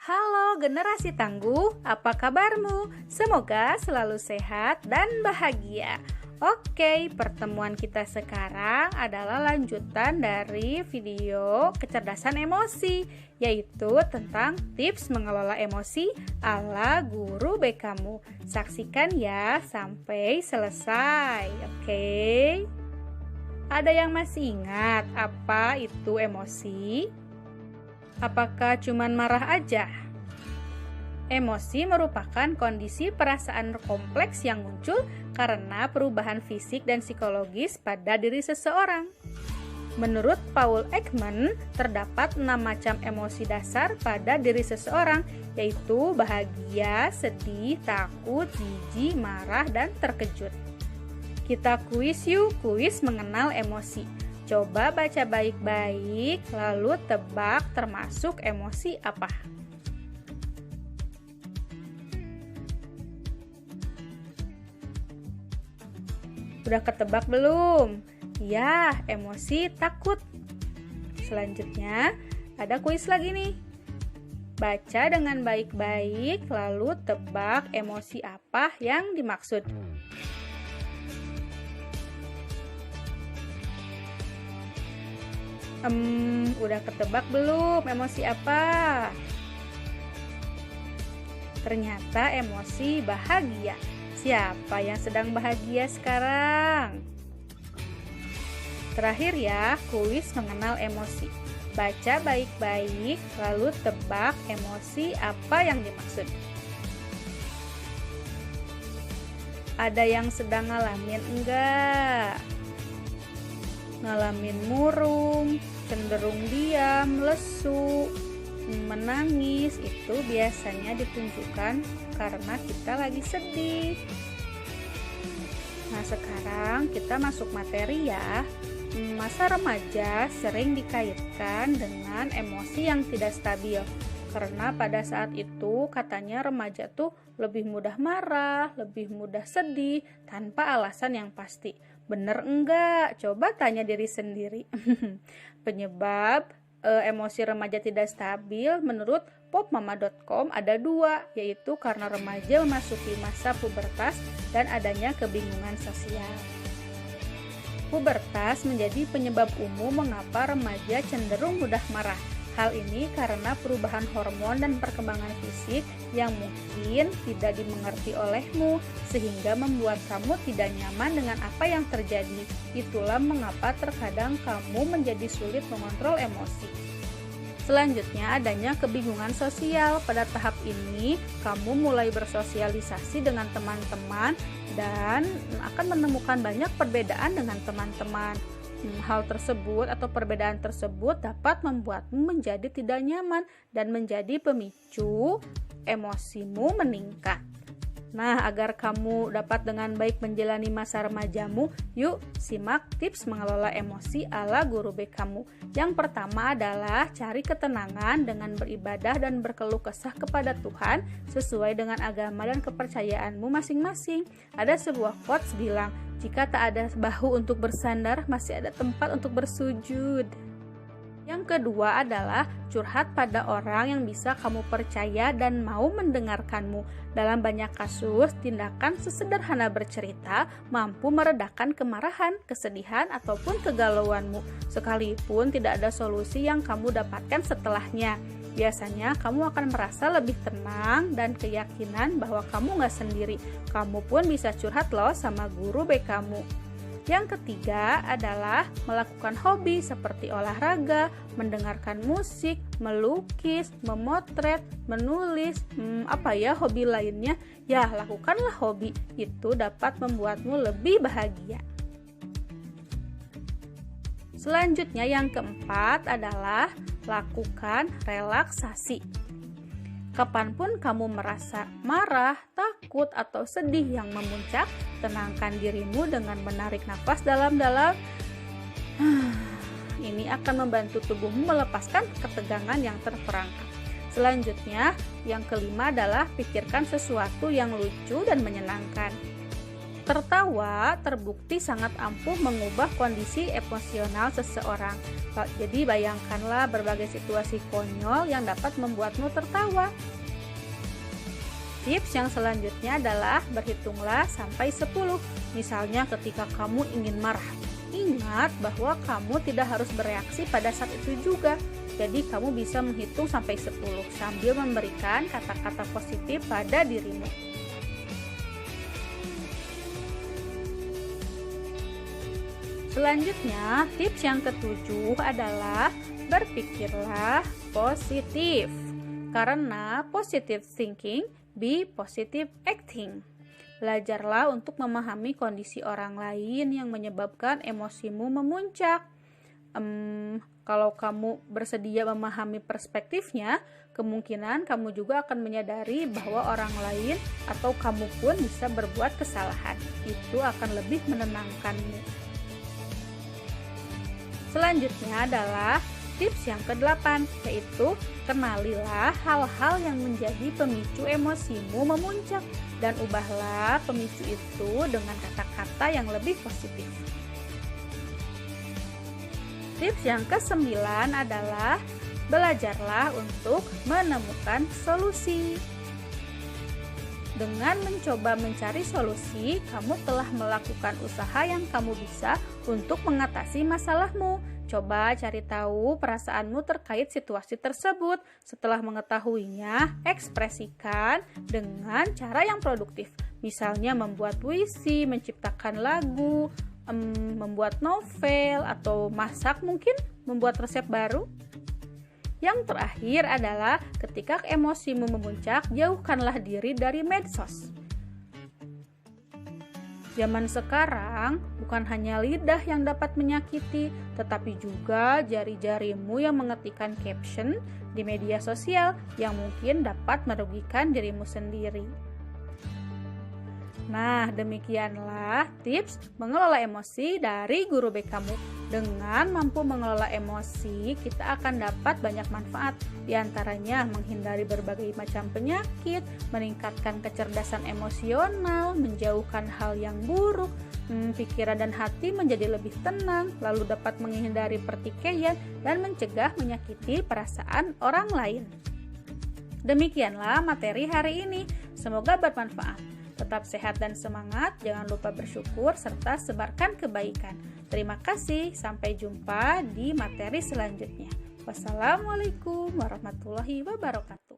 Halo generasi tangguh, apa kabarmu? Semoga selalu sehat dan bahagia. Oke, pertemuan kita sekarang adalah lanjutan dari video kecerdasan emosi, yaitu tentang tips mengelola emosi ala guru BK-mu. Saksikan ya sampai selesai, oke? Ada yang masih ingat apa itu emosi? Apakah cuman marah aja? Emosi merupakan kondisi perasaan kompleks yang muncul karena perubahan fisik dan psikologis pada diri seseorang. Menurut Paul Ekman, terdapat 6 macam emosi dasar pada diri seseorang, yaitu bahagia, sedih, takut, jijik, marah, dan terkejut. Kita kuis yuk, kuis mengenal emosi. Coba baca baik-baik, lalu tebak termasuk emosi apa. Udah ketebak belum? Ya, emosi takut. Selanjutnya, ada kuis lagi nih. Baca dengan baik-baik, lalu tebak emosi apa yang dimaksud. Udah ketebak belum emosi apa? Ternyata emosi bahagia. Siapa yang sedang bahagia sekarang? Terakhir ya, kuis mengenal emosi. Baca baik-baik, lalu tebak emosi apa yang dimaksud. Ada yang sedang ngalamin enggak? Ngalamin murung, cenderung diam, lesu, menangis, itu biasanya ditunjukkan karena kita lagi sedih. Nah, sekarang kita masuk materi ya. Masa remaja sering dikaitkan dengan emosi yang tidak stabil. Karena pada saat itu katanya remaja tuh lebih mudah marah, lebih mudah sedih, tanpa alasan yang pasti. Bener enggak? Coba tanya diri sendiri. Penyebab emosi remaja tidak stabil menurut popmama.com ada 2, yaitu karena remaja memasuki masa pubertas dan adanya kebingungan sosial. Pubertas menjadi penyebab umum mengapa remaja cenderung mudah marah. Hal ini karena perubahan hormon dan perkembangan fisik yang mungkin tidak dimengerti olehmu, sehingga membuat kamu tidak nyaman dengan apa yang terjadi. Itulah mengapa terkadang kamu menjadi sulit mengontrol emosi. Selanjutnya, adanya kebingungan sosial. Pada tahap ini, kamu mulai bersosialisasi dengan teman-teman dan akan menemukan banyak perbedaan dengan teman-teman. Hal tersebut atau perbedaan tersebut dapat membuatmu menjadi tidak nyaman dan menjadi pemicu emosimu meningkat. Nah, agar kamu dapat dengan baik menjalani masa remajamu, yuk simak tips mengelola emosi ala guru BK-mu. Yang pertama adalah cari ketenangan dengan beribadah dan berkeluh kesah kepada Tuhan sesuai dengan agama dan kepercayaanmu masing-masing. Ada sebuah quotes bilang, jika tak ada bahu untuk bersandar, masih ada tempat untuk bersujud. Yang kedua adalah curhat pada orang yang bisa kamu percaya dan mau mendengarkanmu. Dalam banyak kasus, tindakan sesederhana bercerita mampu meredakan kemarahan, kesedihan, ataupun kegalauanmu, sekalipun tidak ada solusi yang kamu dapatkan setelahnya. Biasanya kamu akan merasa lebih tenang dan keyakinan bahwa kamu gak sendiri. Kamu pun bisa curhat loh sama guru BK-mu. Yang ketiga adalah melakukan hobi seperti olahraga, mendengarkan musik, melukis, memotret, menulis, hobi lainnya. Ya, lakukanlah hobi. Itu dapat membuatmu lebih bahagia. Selanjutnya yang keempat adalah lakukan relaksasi. Kapanpun kamu merasa marah, takut, atau sedih yang memuncak, tenangkan dirimu dengan menarik nafas dalam-dalam. Ini akan membantu tubuhmu melepaskan ketegangan yang terperangkap. Selanjutnya, yang kelima adalah pikirkan sesuatu yang lucu dan menyenangkan. Tertawa terbukti sangat ampuh mengubah kondisi emosional seseorang. Jadi bayangkanlah berbagai situasi konyol yang dapat membuatmu tertawa. Tips yang selanjutnya adalah berhitunglah sampai 10. Misalnya ketika kamu ingin marah, ingat bahwa kamu tidak harus bereaksi pada saat itu juga. Jadi kamu bisa menghitung sampai 10 sambil memberikan kata-kata positif pada dirimu. Selanjutnya, tips yang ketujuh adalah berpikirlah positif. Karena positive thinking, be positive acting. Belajarlah untuk memahami kondisi orang lain yang menyebabkan emosimu memuncak. Kalau kamu bersedia memahami perspektifnya, kemungkinan kamu juga akan menyadari bahwa orang lain atau kamu pun bisa berbuat kesalahan. Itu akan lebih menenangkanmu. Selanjutnya adalah tips yang ke-8, yaitu kenalilah hal-hal yang menjadi pemicu emosimu memuncak dan ubahlah pemicu itu dengan kata-kata yang lebih positif. Tips yang ke-9 adalah belajarlah untuk menemukan solusi. Dengan mencoba mencari solusi, kamu telah melakukan usaha yang kamu bisa untuk mengatasi masalahmu. Coba cari tahu perasaanmu terkait situasi tersebut. Setelah mengetahuinya, ekspresikan dengan cara yang produktif. Misalnya membuat puisi, menciptakan lagu, membuat novel, atau masak mungkin, membuat resep baru. Yang terakhir adalah ketika emosimu memuncak, jauhkanlah diri dari medsos. Zaman sekarang bukan hanya lidah yang dapat menyakiti, tetapi juga jari-jarimu yang mengetikkan caption di media sosial yang mungkin dapat merugikan dirimu sendiri. Nah, demikianlah tips mengelola emosi dari Guru BK-mu. Dengan mampu mengelola emosi, kita akan dapat banyak manfaat. Di antaranya menghindari berbagai macam penyakit, meningkatkan kecerdasan emosional, menjauhkan hal yang buruk, pikiran dan hati menjadi lebih tenang, lalu dapat menghindari pertikaian dan mencegah menyakiti perasaan orang lain. Demikianlah materi hari ini. Semoga bermanfaat. Tetap sehat dan semangat, jangan lupa bersyukur serta sebarkan kebaikan. Terima kasih, sampai jumpa di materi selanjutnya. Wassalamualaikum warahmatullahi wabarakatuh.